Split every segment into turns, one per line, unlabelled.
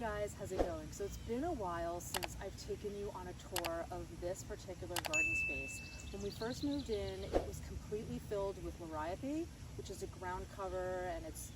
guys, how's it going? So it's been a while since I've taken you on a tour of this particular garden space. When we first moved in, it was completely filled with liriope, which is a ground cover, and it's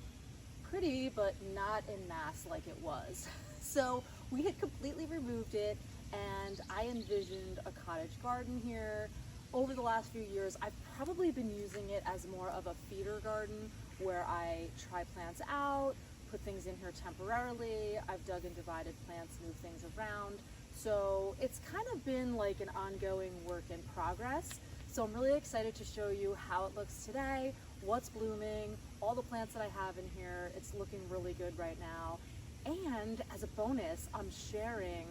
pretty, but not en masse like it was. So we had completely removed it, and I envisioned a cottage garden here. Over the last few years, I've probably been using it as more of a feeder garden where I try plants out, put things in here temporarily. I've dug and divided plants, moved things around. So it's kind of been like an ongoing work in progress. So I'm really excited to show you how it looks today, what's blooming, all the plants that I have in here. It's looking really good right now. And as a bonus, I'm sharing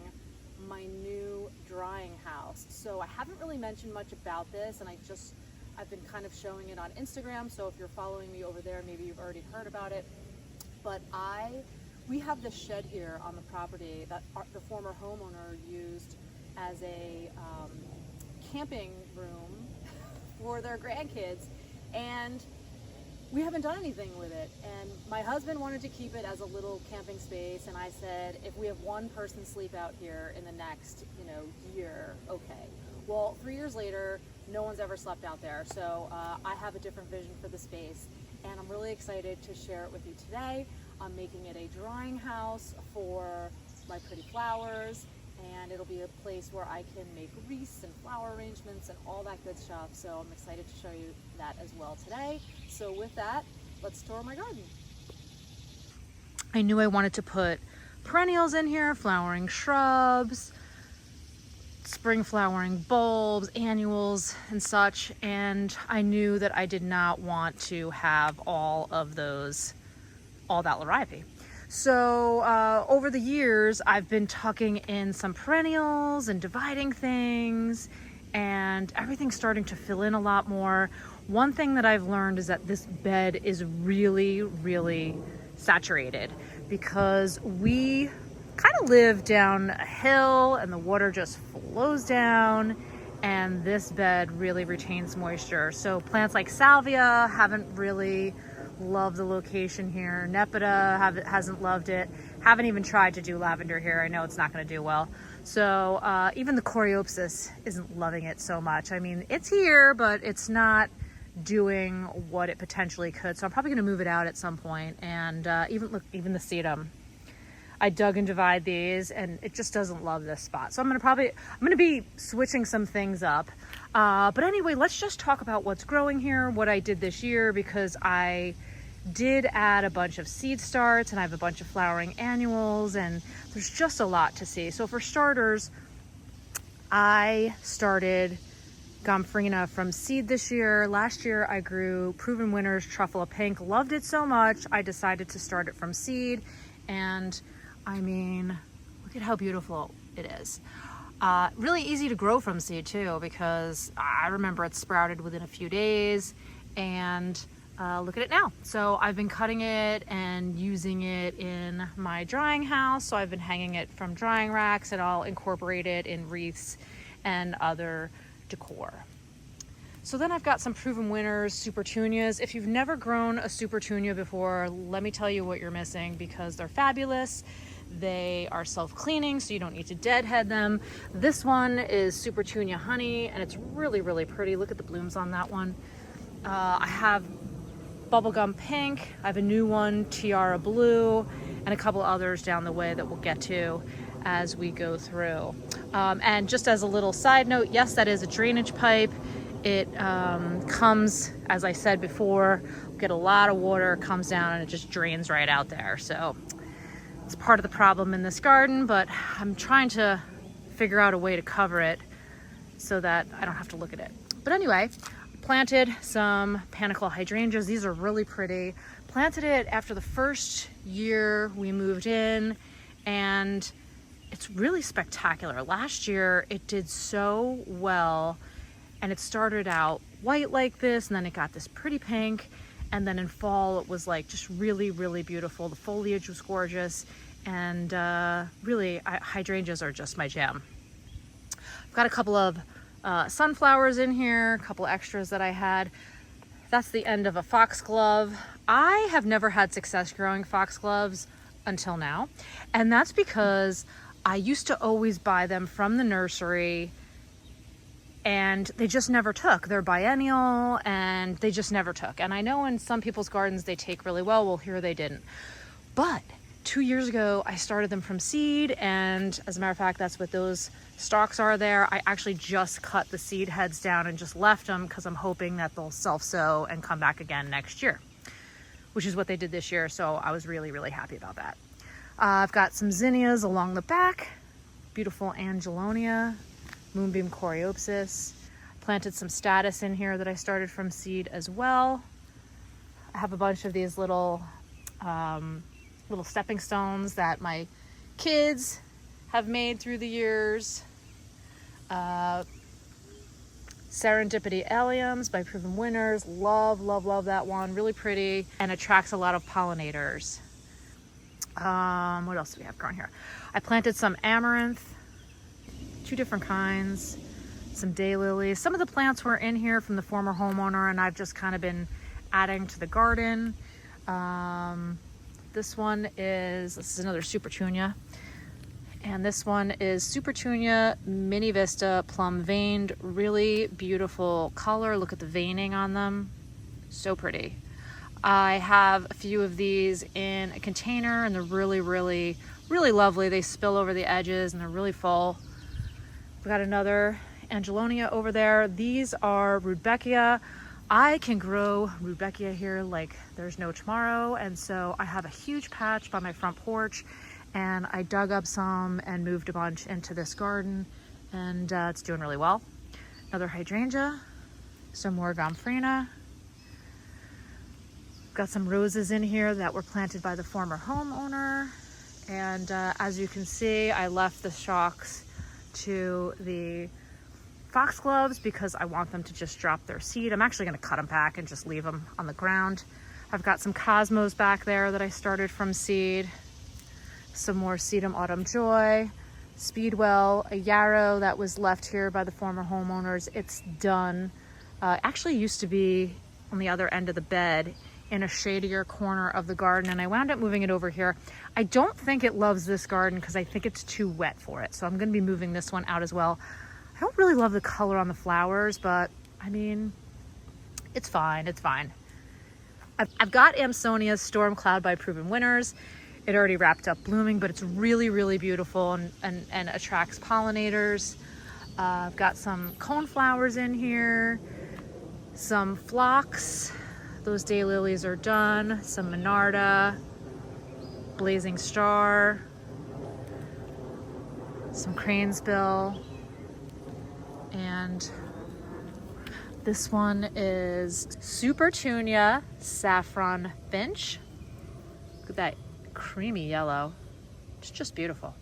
my new drying house. So I haven't really mentioned much about this, and I've been kind of showing it on Instagram. So if you're following me over there, maybe you've already heard about it. But we have this shed here on the property that the former homeowner used as a camping room for their grandkids, and we haven't done anything with it. And my husband wanted to keep it as a little camping space, and I said, if we have one person sleep out here in the next, year, okay. Well, 3 years later, no one's ever slept out there, so I have a different vision for the space, and I'm really excited to share it with you today. I'm making it a drying house for my pretty flowers, and it'll be a place where I can make wreaths and flower arrangements and all that good stuff. So I'm excited to show you that as well today. So with that, let's tour my garden. I knew I wanted to put perennials in here, flowering shrubs, spring flowering bulbs, annuals and such, and I knew that I did not want to have all that liriope. So over the years, I've been tucking in some perennials and dividing things, and everything's starting to fill in a lot more. One thing that I've learned is that this bed is really, really saturated because we kind of live down a hill and the water just flows down, and this bed really retains moisture. So plants like salvia haven't really loved the location here. Nepeta hasn't loved it. Haven't even tried to do lavender here. I know it's not going to do well. So even the coreopsis isn't loving it so much. I mean, it's here, but it's not doing what it potentially could. So I'm probably going to move it out at some point. And even the sedum, I dug and divide these, and it just doesn't love this spot. So I'm gonna be switching some things up. But anyway, let's just talk about what's growing here, what I did this year, because I did add a bunch of seed starts, and I have a bunch of flowering annuals, and there's just a lot to see. So for starters, I started Gomphrena from seed this year. Last year I grew Proven Winners Truffle Pink, loved it so much I decided to start it from seed, and I mean, look at how beautiful it is. Really easy to grow from seed too, because I remember it sprouted within a few days, and look at it now. So I've been cutting it and using it in my drying house. So I've been hanging it from drying racks, and I'll incorporate it in wreaths and other decor. So then I've got some Proven Winners Supertunias. If you've never grown a Supertunia before, let me tell you what you're missing, because they're fabulous. They are self-cleaning, so you don't need to deadhead them. This one is Supertunia Honey, and it's really, really pretty. Look at the blooms on that one. I have Bubblegum Pink. I have a new one, Tiara Blue, and a couple others down the way that we'll get to as we go through. And just as a little side note, yes, that is a drainage pipe. It comes, as I said before, get a lot of water, comes down, and it just drains right out there. So it's part of the problem in this garden, but I'm trying to figure out a way to cover it so that I don't have to look at it. But anyway, planted some panicle hydrangeas. These are really pretty. Planted it after the first year we moved in, and it's really spectacular. Last year it did so well, and it started out white like this, and then it got this pretty pink, and then in fall it was like just really, really beautiful. The foliage was gorgeous, and really hydrangeas are just my jam. I've got a couple of sunflowers in here, a couple extras that I had. That's the end of a foxglove. I have never had success growing foxgloves. until now. And that's because I used to always buy them from the nursery and they just never took. They're biennial and they just never took. And I know in some people's gardens they take really well. Well, here they didn't. But 2 years ago, I started them from seed, and as a matter of fact, that's what those stalks are there. I actually just cut the seed heads down and just left them because I'm hoping that they'll self-sow and come back again next year, which is what they did this year, so I was really, really happy about that. I've got some zinnias along the back, beautiful angelonia, moonbeam coreopsis. Planted some status in here that I started from seed as well. I have a bunch of these little stepping stones that my kids have made through the years. Serendipity alliums by Proven Winners. Love, love, love that one. Really pretty and attracts a lot of pollinators. What else do we have growing here? I planted some amaranth, 2 different kinds, some daylilies. Some of the plants were in here from the former homeowner and I've just kind of been adding to the garden. This is another Supertunia. And this one is Supertunia Mini Vista Plum Veined. Really beautiful color. Look at the veining on them. So pretty. I have a few of these in a container and they're really, really, really lovely. They spill over the edges and they're really full. We've got another Angelonia over there. These are Rudbeckia. I can grow Rudbeckia here like there's no tomorrow, and so I have a huge patch by my front porch and I dug up some and moved a bunch into this garden, and it's doing really well. Another hydrangea, some more Gomphrena. Got some roses in here that were planted by the former homeowner, and as you can see, I left the stalks to the foxgloves because I want them to just drop their seed. I'm actually going to cut them back and just leave them on the ground. I've got some cosmos back there that I started from seed. Some more sedum autumn joy, speedwell, a yarrow that was left here by the former homeowners. It's done. Actually used to be on the other end of the bed in a shadier corner of the garden, and I wound up moving it over here. I don't think it loves this garden because I think it's too wet for it, so I'm going to be moving this one out as well. I don't really love the color on the flowers, but I mean, it's fine, it's fine. I've got Amsonia's Storm Cloud by Proven Winners. It already wrapped up blooming, but it's really, really beautiful and attracts pollinators. I've got some cone flowers in here, some phlox. Those daylilies are done. Some Monarda, Blazing Star, some cranesbill, and this one is Supertunia Saffron Finch. Look at that creamy yellow. It's just beautiful.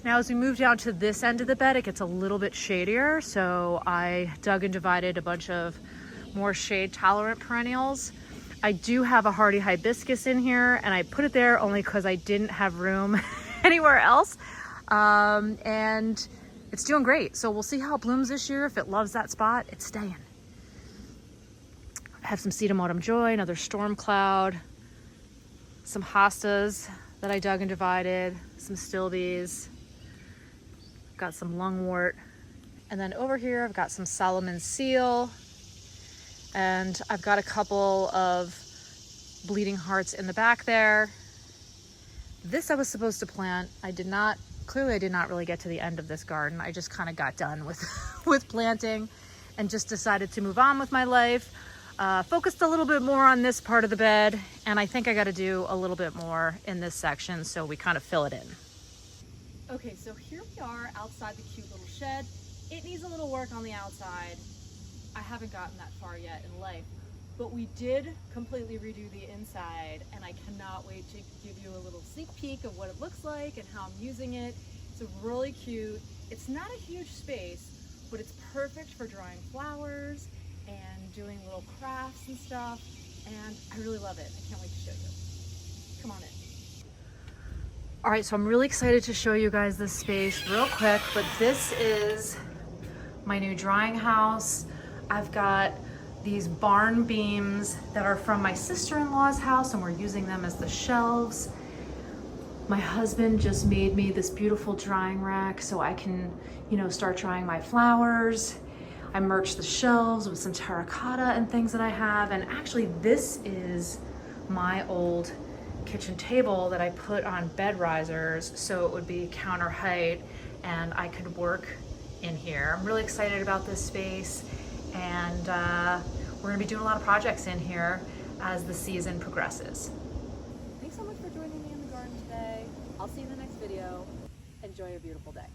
Now as we move down to this end of the bed, it gets a little bit shadier, so I dug and divided a bunch of more shade tolerant perennials. I do have a hardy hibiscus in here, and I put it there only because I didn't have room anywhere else. And it's doing great. So we'll see how it blooms this year. If it loves that spot, it's staying. I have some sedum autumn joy, another storm cloud, some hostas that I dug and divided, some stilbes, got some lungwort, and then over here I've got some Solomon seal, and I've got a couple of bleeding hearts in the back there. This I was supposed to plant. I did not really get to the end of this garden. I just kind of got done with with planting and just decided to move on with my life. Focused a little bit more on this part of the bed, and I think I got to do a little bit more in this section, so we kind of fill it in. Okay, so here we are outside the cute little shed. It needs a little work on the outside. I haven't gotten that far yet in life, but we did completely redo the inside, and I cannot wait to give you a little sneak peek of what it looks like and how I'm using it. It's really cute. It's not a huge space, but it's perfect for drawing flowers and doing little crafts and stuff, and I really love it. I can't wait to show you. Come on in. All right, so I'm really excited to show you guys this space real quick, but this is my new drying house. I've got these barn beams that are from my sister-in-law's house, and we're using them as the shelves.
My husband just made me this beautiful drying rack so I can, start drying my flowers. I merged the shelves with some terracotta and things that I have. And actually this is my old kitchen table that I put on bed risers so it would be counter height and I could work in here. I'm really excited about this space, and we're gonna be doing a lot of projects in here as the season progresses.
Thanks so much for joining me in the garden today. I'll see you in the next video. Enjoy a beautiful day.